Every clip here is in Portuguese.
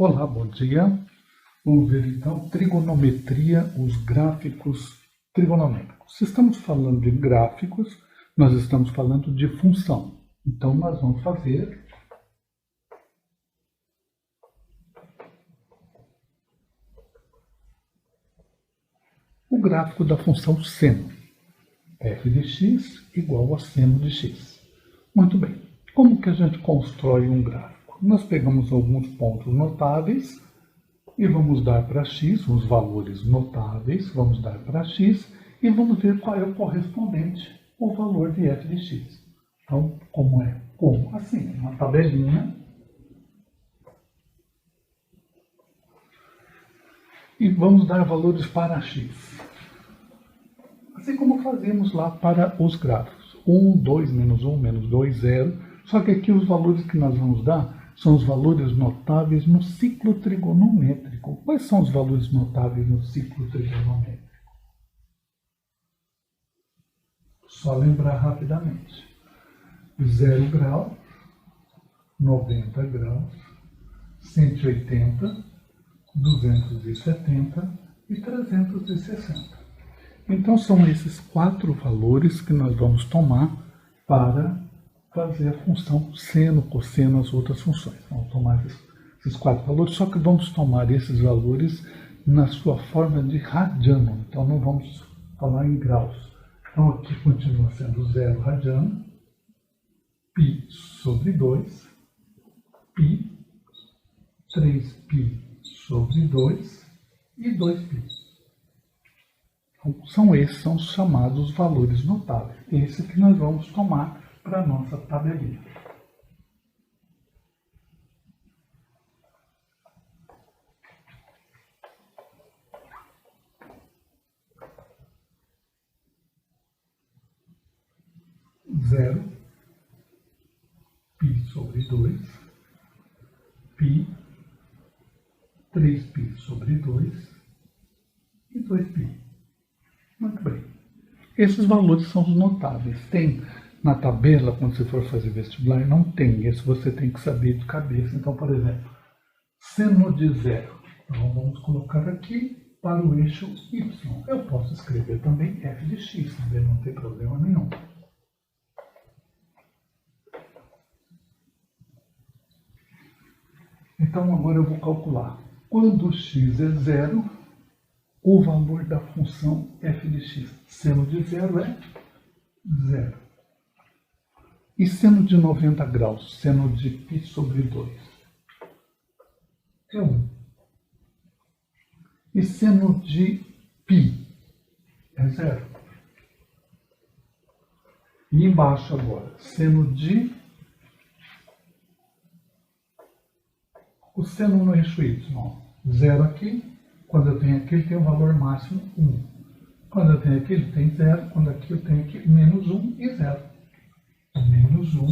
Olá, bom dia. Vamos ver então trigonometria, os gráficos trigonométricos. Se estamos falando de gráficos, nós estamos falando de função. Então nós vamos fazer o gráfico da função seno. F de x igual a seno de x. Muito bem. Como que a gente constrói um gráfico? Nós pegamos alguns pontos notáveis e vamos dar para x os valores notáveis, vamos dar para x e vamos ver qual é o correspondente ao valor de f de x. Então, como é? Como? Assim, uma tabelinha. E vamos dar valores para x. Assim como fazemos lá para os gráficos. 1, 2, menos 1, menos 2, 0. Só que aqui os valores que nós vamos dar são os valores notáveis no ciclo trigonométrico. Quais são os valores notáveis no ciclo trigonométrico? Só lembrar rapidamente. 0 grau, 90 graus, 180, 270 e 360. Então são esses 4 valores que nós vamos tomar para fazer a função seno, cosseno, as outras funções. Vamos tomar esses 4 valores, só que vamos tomar esses valores na sua forma de radiano. Então não vamos falar em graus. Então aqui continua sendo 0 radiano, π sobre 2, π, 3π sobre 2 e 2π. Então, são os chamados valores notáveis. Esse que nós vamos tomar para a nossa tabelinha. Zero, π sobre 2, π, 3π sobre 2 e 2π. Muito bem. Esses valores são os notáveis. Tem na tabela, quando você for fazer vestibular, não tem. Esse você tem que saber de cabeça. Então, por exemplo, seno de 0. Então, vamos colocar aqui para o eixo y. Eu posso escrever também f de x, também não tem problema nenhum. Então, agora eu vou calcular. Quando x é 0, o valor da função f de x. Seno de 0 é 0. E seno de 90 graus, seno de π sobre 2, é 1. E seno de π é 0. E embaixo agora, seno de... O seno no eixo y, 0 aqui. Quando eu tenho aqui, ele tem o valor máximo 1. Quando eu tenho aqui, ele tem 0. Quando aqui eu tenho aqui, menos 1 e 0. Menos 1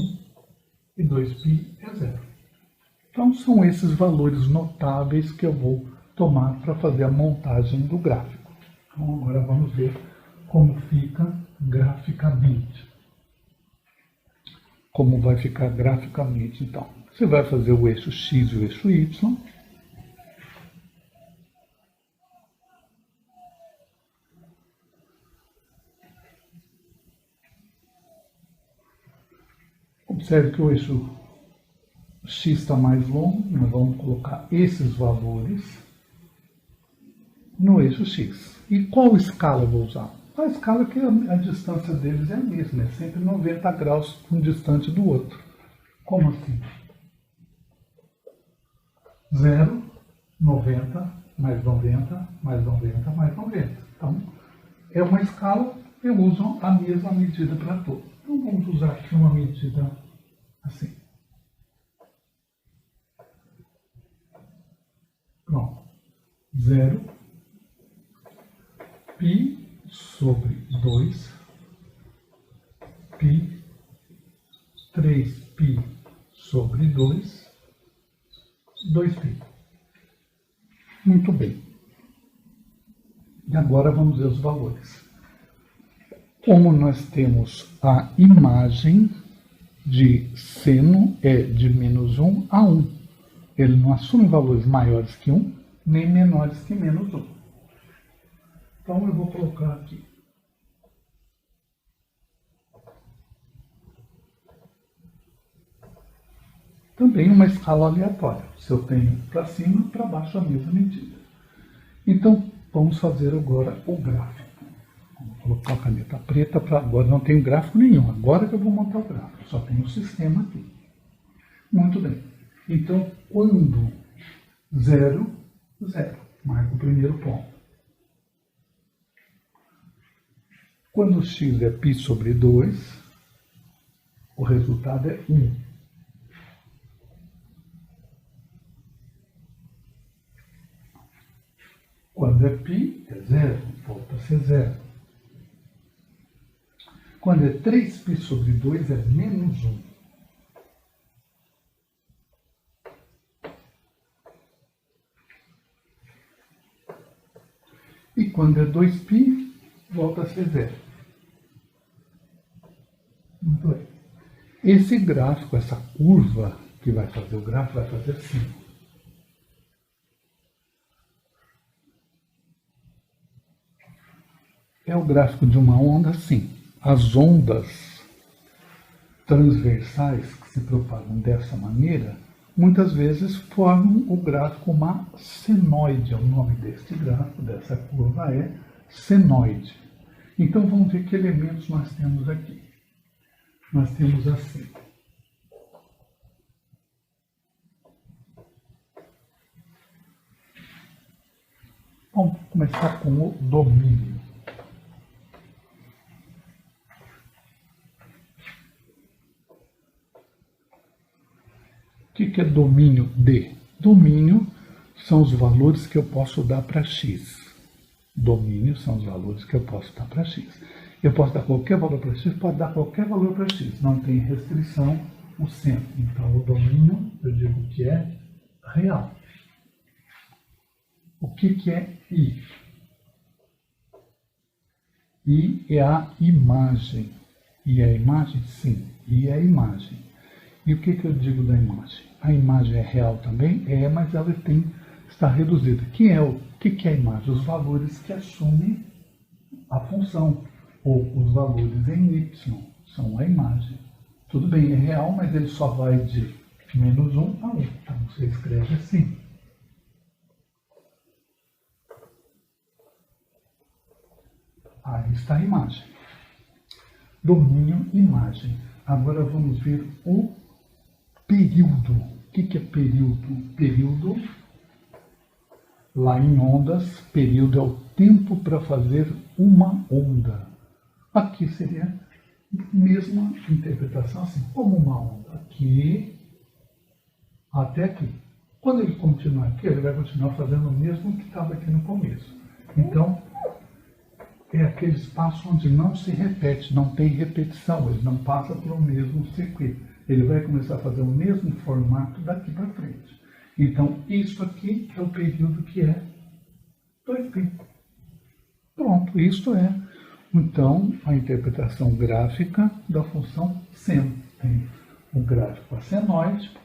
e 2π é 0. Então, são esses valores notáveis que eu vou tomar para fazer a montagem do gráfico. Então, agora vamos ver como fica graficamente. Como vai ficar graficamente, então. Você vai fazer o eixo x e o eixo y. Observe que o eixo x está mais longo, nós vamos colocar esses valores no eixo x. E qual escala eu vou usar? A escala que a distância deles é a mesma, é sempre 90 graus um distante do outro. Como assim? 0, 90, mais 90, mais 90, mais 90. Então, é uma escala, eu uso a mesma medida para todos. Então, vamos usar aqui uma medida assim. Pronto. 0, π sobre 2, π, 3π sobre 2, 2π. Muito bem. E agora vamos ver os valores. Como nós temos a imagem de seno é de menos 1 a 1. Ele não assume valores maiores que 1, nem menores que menos 1. Então eu vou colocar aqui. Também uma escala aleatória. Se eu tenho para cima, para baixo a mesma medida. Então, vamos fazer agora o gráfico. Vou colocar a caneta preta para agora. Não tenho gráfico nenhum. Agora que eu vou montar o gráfico. Só tenho o sistema aqui. Muito bem. Então, quando 0, 0. Marco o primeiro ponto. Quando x é π sobre 2, o resultado é 1. Quando é π, é 0, volta a ser 0. Quando é 3π sobre 2, é menos 1. E quando é 2π, volta a ser 0. Muito bem. Esse gráfico, essa curva que vai fazer o gráfico, vai fazer assim. É o gráfico de uma onda, sim. As ondas transversais que se propagam dessa maneira, muitas vezes formam o gráfico uma senoide. O nome deste gráfico, dessa curva, é senoide. Então, vamos ver que elementos nós temos aqui. Nós temos assim. Vamos começar com o domínio. O que é domínio D? Domínio são os valores que eu posso dar para x. Domínio são os valores que eu posso dar para x. Eu posso dar qualquer valor para x, pode dar qualquer valor para x. Não tem restrição o centro. Então, o domínio, eu digo que é real. O que é I? I é a imagem. I é a imagem? Sim. I é a imagem. E o que eu digo da imagem? A imagem é real também? É, mas ela está reduzida. O que é a imagem? Os valores que assumem a função, ou os valores em y, são a imagem. Tudo bem, é real, mas ele só vai de menos 1 a 1. Então, você escreve assim. Aí está a imagem. Domínio, imagem. Agora vamos ver o período. O que é período? Período, lá em ondas, período é o tempo para fazer uma onda. Aqui seria a mesma interpretação, assim, como uma onda. Aqui até aqui. Quando ele continuar aqui, ele vai continuar fazendo o mesmo que estava aqui no começo. Então, é aquele espaço onde não se repete, não tem repetição, ele não passa pelo mesmo circuito. Ele vai começar a fazer o mesmo formato daqui para frente. Então, isso aqui é o período que é 2π. Pronto, isso é, então, a interpretação gráfica da função seno. Tem o gráfico a senoide,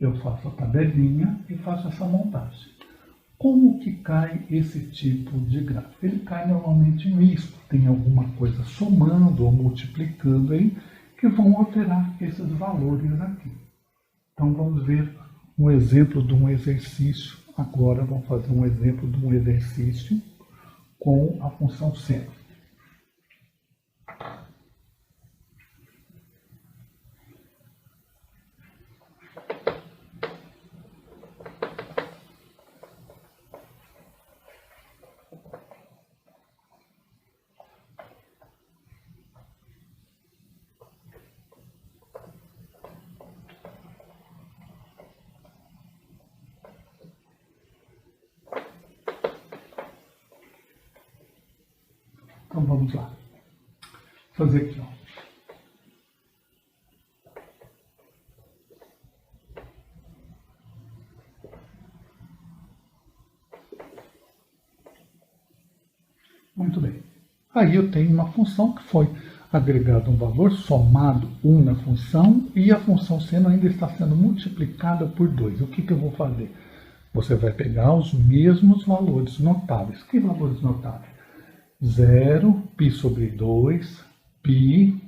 eu faço a tabelinha e faço essa montagem. Como que cai esse tipo de gráfico? Ele cai normalmente misto, tem alguma coisa somando ou multiplicando aí, que vão alterar esses valores aqui. Então, vamos ver um exemplo de um exercício. Agora, vamos fazer um exemplo de um exercício com a função seno. Então, vamos lá. Vou fazer aqui, ó. Muito bem. Aí eu tenho uma função que foi agregado um valor, somado 1 na função, e a função seno ainda está sendo multiplicada por 2. O que eu vou fazer? Você vai pegar os mesmos valores notáveis. Que valores notáveis? 0, π sobre 2, π,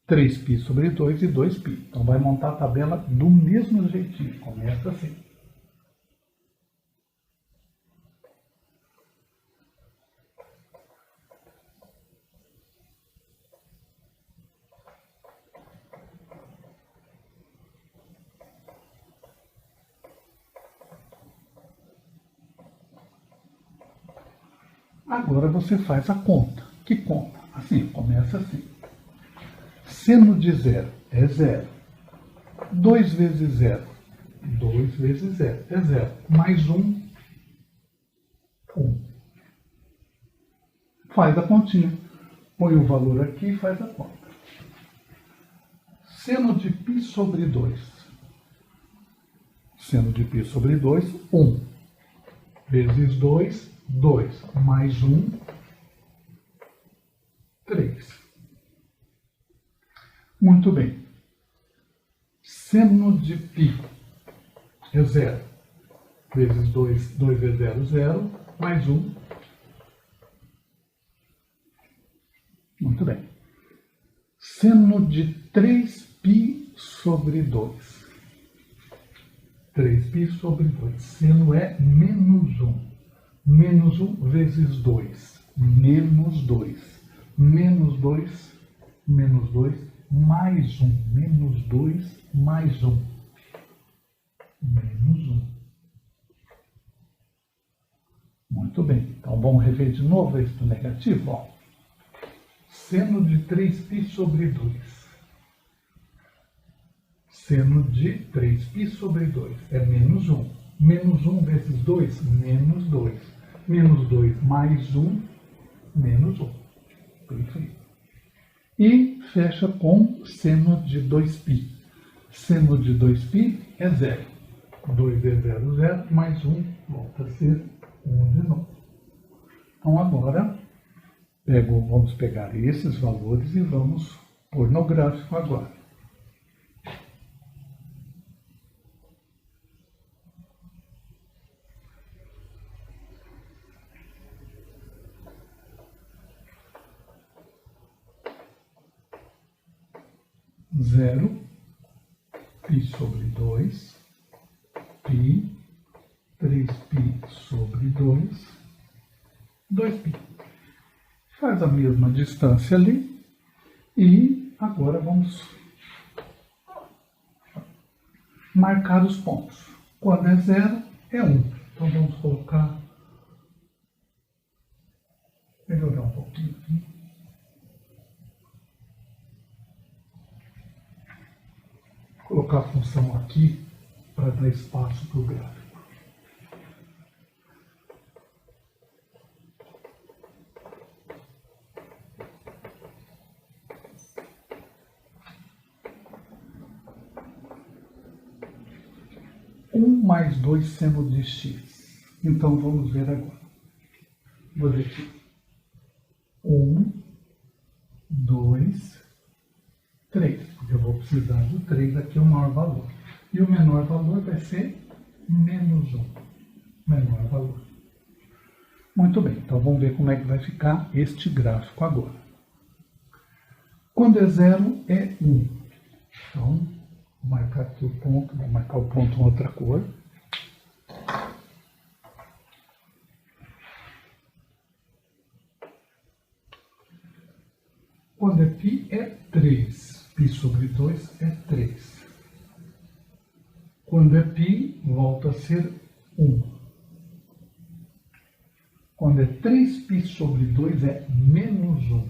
3π sobre 2 e 2π. Então vai montar a tabela do mesmo jeitinho. Começa assim. Agora você faz a conta. Que conta? Assim, começa assim. Seno de 0 é 0. 2 vezes 0. 2 vezes 0 é 0. Mais 1, 1. Faz a continha. Põe o valor aqui e faz a conta. Seno de π sobre 2. Seno de π sobre 2, 1. Vezes 2, 2. Mais 1, 3. Muito bem. Seno de π é 0. Vezes 2, 2 vezes 0, 0. Mais 1. Muito bem. Seno de 3π sobre 2. 3π sobre 2. Seno é menos 1. Menos 1 vezes 2. Menos 2. Menos 2. Menos 2. Mais 1. Menos 2. Mais 1. Menos 1. Muito bem. Então vamos rever de novo esse do negativo. Ó. Seno de 3π sobre 2. Seno de 3π sobre 2 é menos 1. Menos 1 vezes 2, menos 2. Menos 2 mais 1, menos 1. Perfeito. E fecha com seno de 2π. Seno de 2π é 0. 2 vezes 0, 0. Mais 1 volta a ser 1 de novo. Então agora, vamos pegar esses valores e vamos pôr no gráfico agora. Zero, π sobre 2, π, 3π sobre 2, 2π. Faz a mesma distância ali e agora vamos marcar os pontos. Quando é 0, é 1. Então vamos colocar, melhorar um pouquinho aqui. Colocar a função aqui para dar espaço para o gráfico. Mais 2 seno de x. Então vamos ver agora. Vou ver aqui. 1, 2, 3. Porque eu vou precisar do 3 aqui, o maior valor. E o menor valor vai ser menos 1. Menor valor. Muito bem. Então vamos ver como é que vai ficar este gráfico agora. Quando é 0, é 1. Então, vou marcar aqui o ponto. Vou marcar o ponto em outra cor. Quando é π, é 3. π sobre 2 é 3. Quando é π, volta a ser 1. Quando é 3π sobre 2 é menos 1.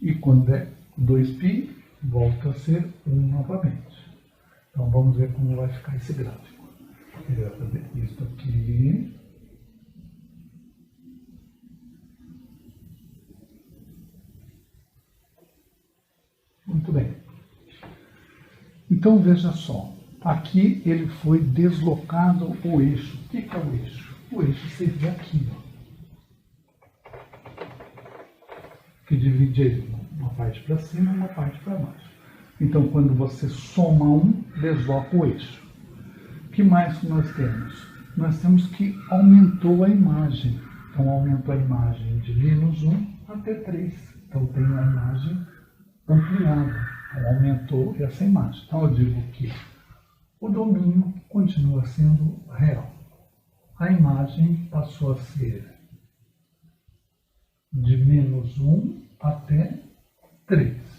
E quando é 2π, volta a ser 1 novamente. Então vamos ver como vai ficar esse gráfico. Ele vai fazer isso aqui. Muito bem. Então veja só. Aqui ele foi deslocado o eixo. O que é o eixo? O eixo seria aqui. Ó. que divide ele, uma parte para cima e uma parte para baixo. Então, quando você soma um, desloca o eixo. O que mais que nós temos? Nós temos que aumentou a imagem. Então, aumentou a imagem de -1 até 3. Então, tem a imagem ampliada. Então, aumentou essa imagem. Então, eu digo que o domínio continua sendo real. A imagem passou a ser de -1 até 3.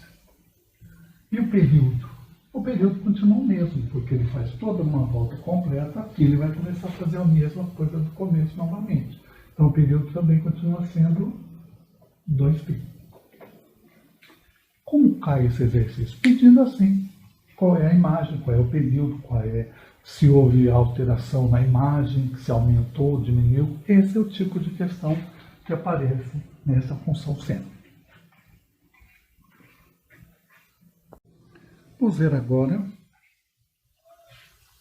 E o período? O período continua o mesmo, porque ele faz toda uma volta completa, aqui ele vai começar a fazer a mesma coisa do começo novamente. Então o período também continua sendo 2π. Como cai esse exercício? Pedindo assim, qual é a imagem, qual é o período, se houve alteração na imagem, se aumentou, diminuiu. Esse é o tipo de questão que aparece nessa função seno. Vamos ver agora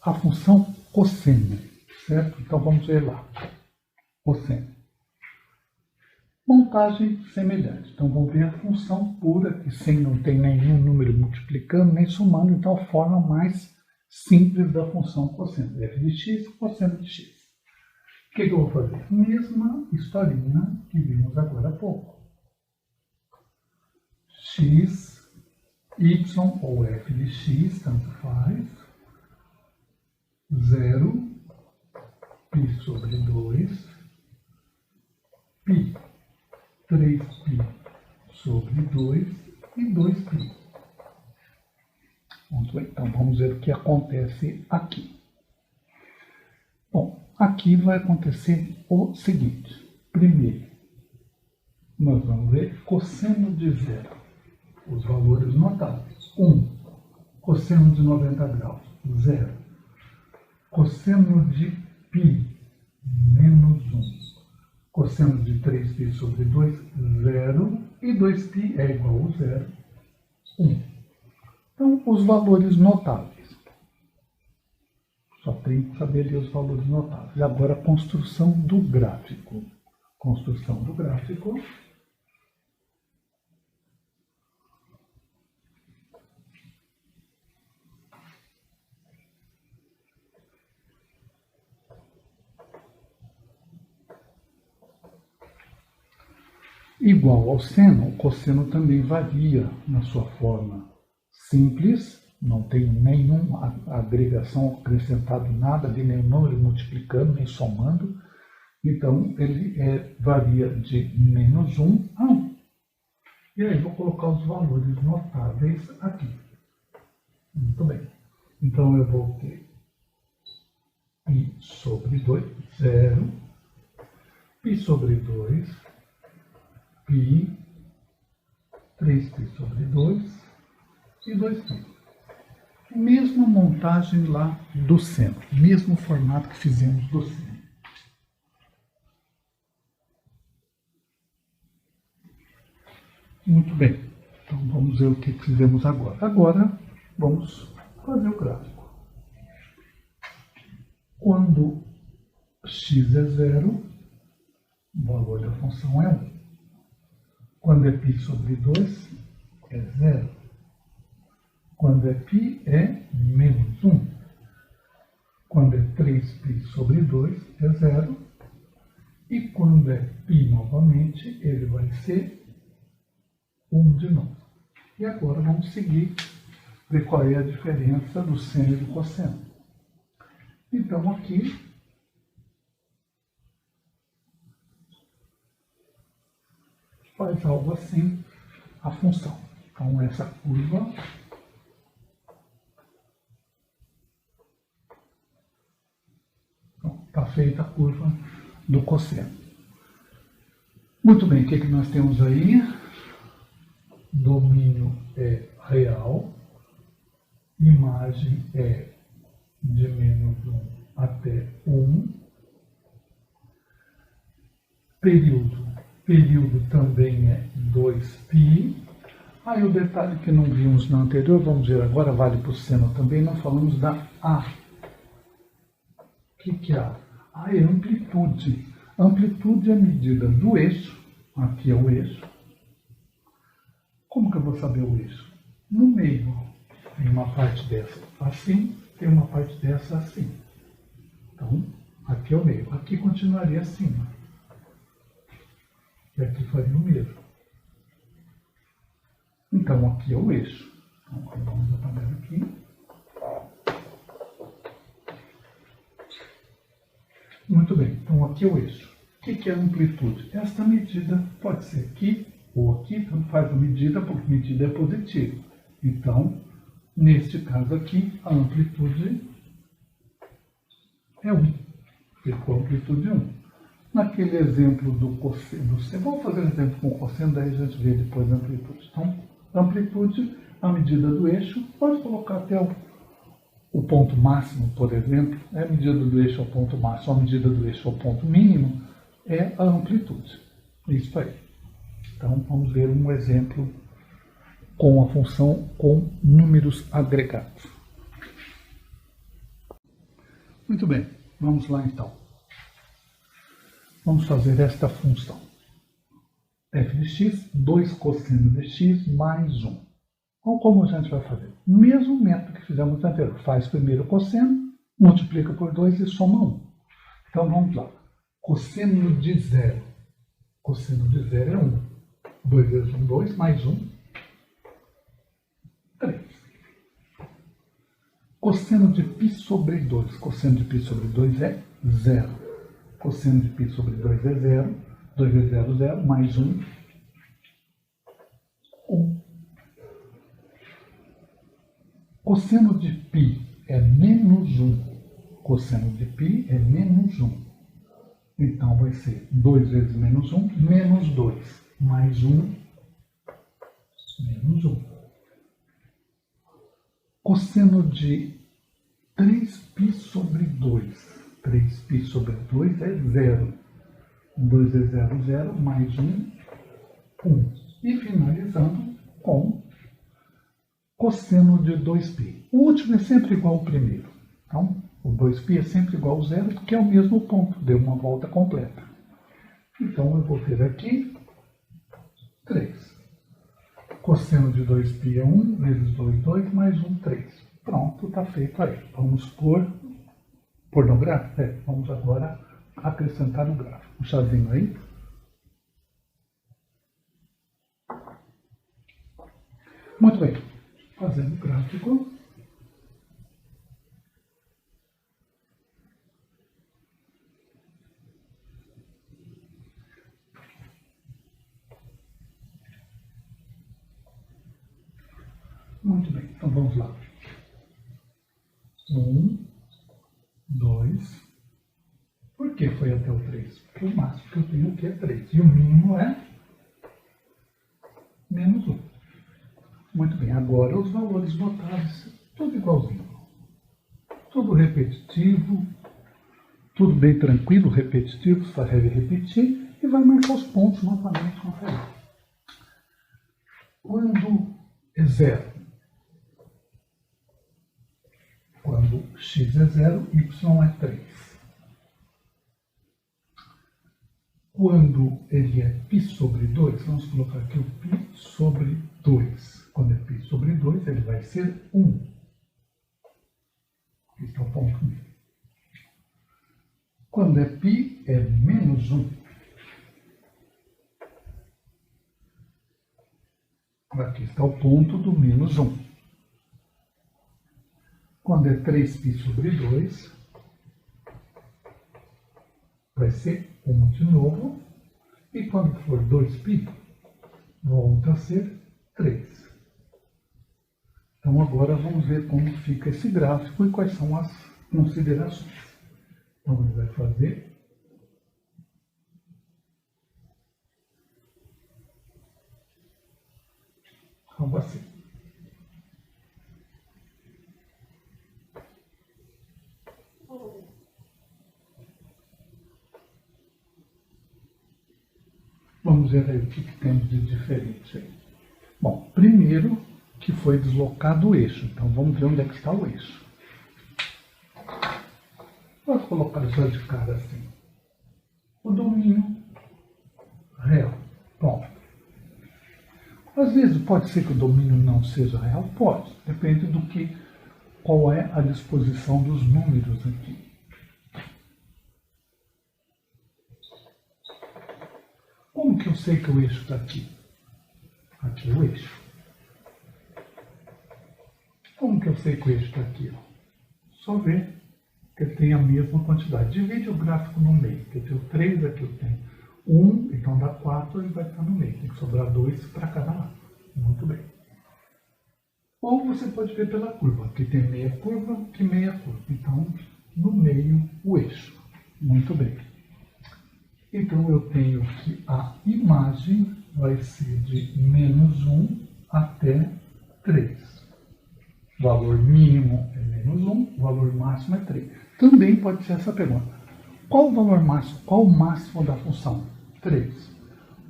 a função cosseno, certo? Então vamos ver lá, cosseno. Montagem semelhante. Então vamos ver a função pura, que sem não tem nenhum número multiplicando nem somando, então a forma mais simples da função cosseno. F de x, cosseno de x. O que eu vou fazer? Mesma historinha que vimos agora há pouco. X, y ou f de x, tanto faz. 0, π sobre 2, π, 3π sobre 2 e 2π. Muito bem, então vamos ver o que acontece aqui. Bom, aqui vai acontecer o seguinte. Primeiro, nós vamos ver cosseno de 0. Os valores notáveis. 1. Cosseno de 90 graus. 0. Cosseno de π, -1. Cosseno de 3π sobre 2, 0. E 2π é igual a 0, 1. Então, os valores notáveis. Só tem que saber ali os valores notáveis. E agora, a construção do gráfico. Construção do gráfico. Igual ao seno, o cosseno também varia na sua forma simples, não tem nenhuma agregação acrescentada, nada de nenhum número multiplicando, nem somando. Então, ele varia de -1 a 1. E aí, vou colocar os valores notáveis aqui. Muito bem. Então, eu vou ter π sobre 2, 0. π sobre 2, π, 3π sobre 2 e 2π. Mesma montagem lá do seno, mesmo formato que fizemos do seno. Muito bem, então vamos ver o que fizemos agora. Agora vamos fazer o gráfico. Quando x é 0, o valor da função é 1. Quando é π sobre 2, é 0. Quando é π, é -1. Quando é 3π sobre 2, é 0. E quando é π novamente, ele vai ser 1 de novo. E agora vamos seguir, ver qual é a diferença do seno e do cosseno. Então, aqui, faz algo assim a função. Então, essa curva está feita a curva do cosseno. Muito bem, o que nós temos aí? Domínio é real, imagem é de -1 até 1, período também é 2π. Aí o detalhe que não vimos na anterior, vamos ver agora, vale para o seno também, não falamos da A. O que é A? A é amplitude. A amplitude é a medida do eixo, aqui é o eixo, Como que eu vou saber o eixo? No meio, tem uma parte dessa assim, tem uma parte dessa assim. Então, aqui é o meio. Aqui continuaria acima. E aqui faria o mesmo. Então, aqui é o eixo. Então, vamos apagar aqui. Muito bem. Então, aqui é o eixo. O que é a amplitude? Esta medida pode ser aqui ou aqui, tanto faz a medida, porque medida é positiva. Então, neste caso aqui, a amplitude é 1. Ficou a amplitude 1. Naquele exemplo do cosseno, vamos fazer um exemplo com o cosseno, daí a gente vê depois a amplitude. Então, a amplitude, a medida do eixo, pode colocar até o ponto máximo, por exemplo, a medida do eixo ao ponto máximo, a medida do eixo ao ponto mínimo, é a amplitude. Isso aí. Então, vamos ver um exemplo com a função com números agregados. Muito bem, vamos lá então. Vamos fazer esta função. f de x, 2 cosseno de x mais 1. Então, como a gente vai fazer? O mesmo método que fizemos anterior. Faz primeiro o cosseno, multiplica por 2 e soma 1. Então, vamos lá. Cosseno de 0. Cosseno de 0 é 1. 2 vezes 1, 2, mais 1, 3. Cosseno de π sobre 2. Cosseno de π sobre 2 é 0. Cosseno de π sobre 2 é 0. 2 vezes 0, 0, mais 1, 1. Cosseno de π é menos 1. Cosseno de π é menos 1. Então, vai ser 2 vezes menos 1, menos 2. Mais 1, menos 1. Cosseno de 3π sobre 2. 3π sobre 2 é 0. 2 vezes 0, 0, mais 1, 1. E finalizando com cosseno de 2π. O último é sempre igual ao primeiro. Então, o 2π é sempre igual ao 0, porque é o mesmo ponto, deu uma volta completa. Então, eu vou ter aqui 3. Cosseno de 2π é 1, vezes 2, 2, mais 1, 3. Pronto, está feito aí. Vamos pôr no gráfico? Vamos agora acrescentar no gráfico. Um chazinho aí. Muito bem. Fazendo o gráfico. Muito bem, então vamos lá. 1, 2. Por que foi até o 3? Porque o máximo que eu tenho aqui é 3. E o mínimo é menos 1. Muito bem, agora os valores botados, tudo igualzinho. Tudo repetitivo, tudo bem tranquilo, repetitivo, só deve repetir e vai marcar os pontos novamente conferir. Quando é 0, quando x é 0, y é 3. Quando ele é π sobre 2, vamos colocar aqui o π sobre 2. Quando é π sobre 2, ele vai ser 1. Aqui está o ponto meio. Quando é π, é menos 1. Aqui está o ponto do menos 1. Quando é 3π sobre 2, vai ser 1 de novo. E quando for 2π, volta a ser 3. Então agora vamos ver como fica esse gráfico e quais são as considerações. Então ele vai fazer algo assim. Vamos ver aí o que temos de diferente aí. Bom, primeiro que foi deslocado o eixo. Então vamos ver onde é que está o eixo. Vou colocar já de cara assim. O domínio real. Bom, Às vezes pode ser que o domínio não seja real? Pode, depende do que, qual é a disposição dos números aqui. Como que eu sei que o eixo está aqui? Aqui é o eixo. Como que eu sei que o eixo está aqui? Só ver que ele tem a mesma quantidade. Divide o gráfico no meio. Que eu tenho 3, aqui eu tenho 1, então dá 4, ele vai estar no meio. Tem que sobrar 2 para cada lado. Muito bem. Ou você pode ver pela curva. Aqui tem meia curva, aqui meia curva. Então, no meio, o eixo. Muito bem. Então, eu tenho que a imagem vai ser de menos 1 até 3. O valor mínimo é menos 1, o valor máximo é 3. Também pode ser essa pergunta. Qual o valor máximo? Qual o máximo da função? 3.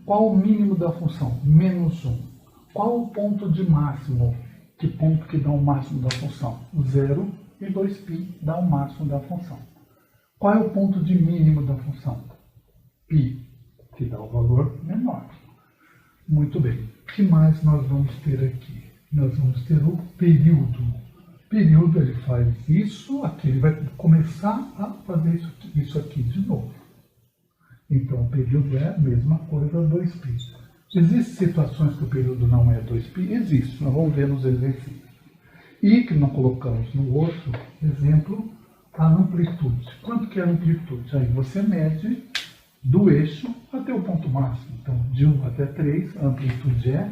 Qual o mínimo da função? Menos 1. Qual o ponto de máximo? Que ponto que dá o máximo da função? 0 e 2π dá o máximo da função. Qual é o ponto de mínimo da função? π, que dá o valor menor. Muito bem. O que mais nós vamos ter aqui? Nós vamos ter o período. O período, ele faz isso aqui, ele vai começar a fazer isso aqui de novo. Então, o período é a mesma coisa, 2π. Existem situações que o período não é 2π? Existe, nós vamos ver nos exercícios. E que não colocamos no outro exemplo, a amplitude. Quanto que é a amplitude? Aí você mede do eixo até o ponto máximo. Então, de 1 até 3, a amplitude é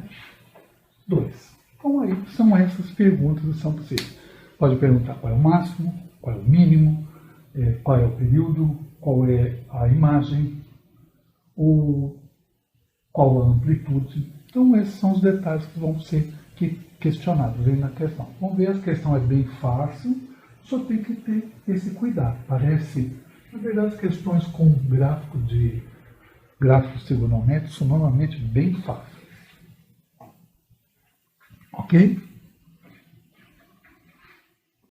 2. Então, aí são essas perguntas que são possíveis. Pode perguntar qual é o máximo, qual é o mínimo, qual é o período, qual é a imagem, ou qual a amplitude. Então, esses são os detalhes que vão ser questionados aí na questão. Vamos ver, a questão é bem fácil, só tem que ter esse cuidado. Parece, na verdade, as questões com gráficos trigonométricos são normalmente bem fáceis. Ok?